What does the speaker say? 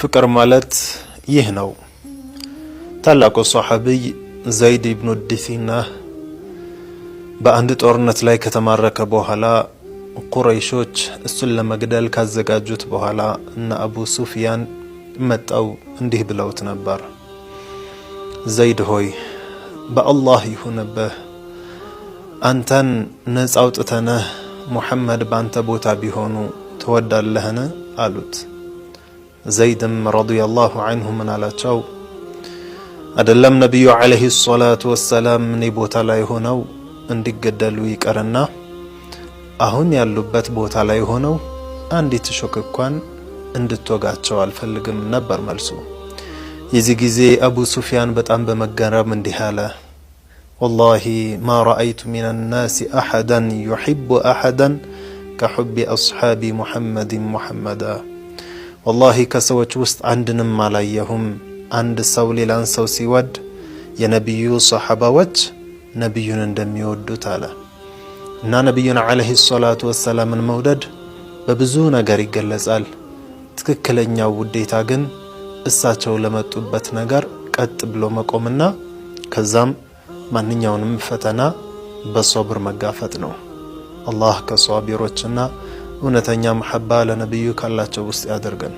ፍቅር ማለት ይህ ነው። ታላቁ ሷሐቢይ ዘይድ ኢብኑ ዲሲና በአንድ ጦርነት ላይ ከተማረከ በኋላ ቁረይሾች እሱን ለመግደል ካዘጋጁት በኋላ እና አቡ ሱፊያን መጣው እንዲህ ብለውት ነበር፣ ዘይድ ሆይ በአላህ ይሁንብህ አንተን ነፃ አውጥተነህ ሙሐመድ ባንተ ቦታ ቢሆኑ ትወዳለህን አሉት። ዘይድም ረዲየላሁ ዐንሁ ምን አላቸው? አይደለም ነቢዩ ዐለይሂ ሰላቱ ወሰላም እኔ ቦታ ላይ ሆነው እንዲገደሉ ይቀርና አሁን ያሉበት ቦታ ላይ ሆነው አንዲት ሾክ እንኳን እንድትወጋቸው አልፈልግም ነበር መልሱ። የዚህ ጊዜ አቡ ሱፊያን በጣም በመገረም እንዲህ አለ፣ ወላሂ ማ ረአይቱ ሚነ ናሲ አሐደን ዩሒቡ አሐደን ከሑቢ አስሓቢ ሙሐመድን ሙሐመዳ። ወላሂ ከሰዎች ውስጥ አንድንም አላየሁም አንድ ሰው ሌላን ሰው ሲወድ የነቢዩ ሰሓባዎች ነቢዩን እንደሚወዱት አለ። እና ነቢዩን ዐለይሂ ሰላቱ ወሰላምን መውደድ በብዙ ነገር ይገለጻል። ትክክለኛው ውዴታ ግን እሳቸው ለመጡበት ነገር ቀጥ ብሎ መቆምና ከዛም ማንኛውንም ፈተና በሶብር መጋፈጥ ነው። አላህ ከሷቢሮችና እውነተኛ መሐባ ለነቢዩ ካላቸው ውስጥ ያደርገን።